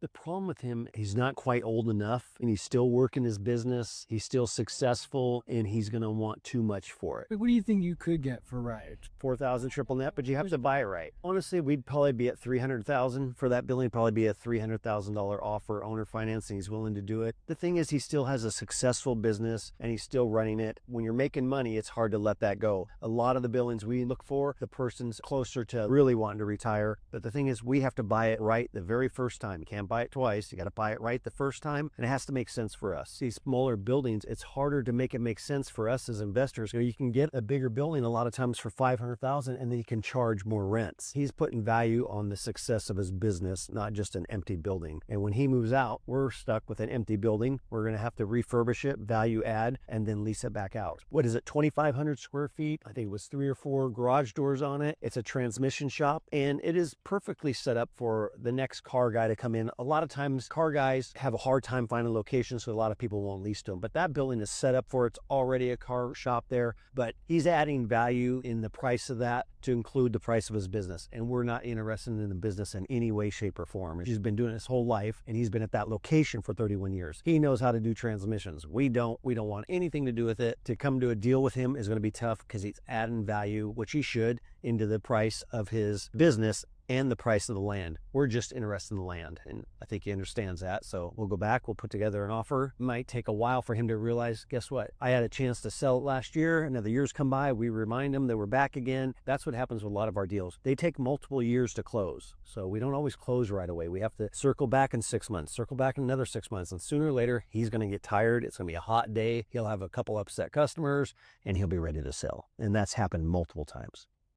The problem with him, he's not quite old enough and he's still working his business. He's still successful and he's going to want too much for it. But what do you think you could get for right? 4,000 triple net, but you have to buy it right. Honestly, we'd probably be at 300,000 for that building, probably be a $300,000 offer, owner financing. He's willing to do it. The thing is, he still has a successful business and he's still running it. When you're making money, it's hard to let that go. A lot of the buildings we look for, the person's closer to really wanting to retire. But the thing is, we have to buy it right the very first time. You can't buy it twice. You got to buy it right the first time, and it has to make sense for us. These smaller buildings, it's harder to make it make sense for us as investors. You can get a bigger building a lot of times for $500,000, and then you can charge more rents. He's putting value on the success of his business, not just an empty building. And when he moves out, we're stuck with an empty building. We're going to have to refurbish it, value add, and then lease it back out. What is it, 2,500 square feet? I think it was 3 or 4 garage doors on it. It's a transmission shop, and it is perfectly set up for the next car guy to come in. A lot of times car guys have a hard time finding locations, so a lot of people won't lease to them. But that building is set up for, it's already a car shop there, but he's adding value in the price of that to include the price of his business. And we're not interested in the business in any way, shape, or form. He's been doing it his whole life, and he's been at that location for 31 years. He knows how to do transmissions. We don't want anything to do with it. To come to a deal with him is going to be tough because he's adding value, which he should, into the price of his business and the price of the land. We're just interested in the land, and I think he understands that. So we'll go back, we'll put together an offer. It might take a while for him to realize, guess what? I had a chance to sell it last year. Another year's come by, we remind him that we're back again. That's what happens with a lot of our deals. They take multiple years to close. So we don't always close right away. We have to circle back in 6 months, circle back in another 6 months. And sooner or later, he's going to get tired. It's going to be a hot day. He'll have a couple upset customers and he'll be ready to sell. And that's happened multiple times.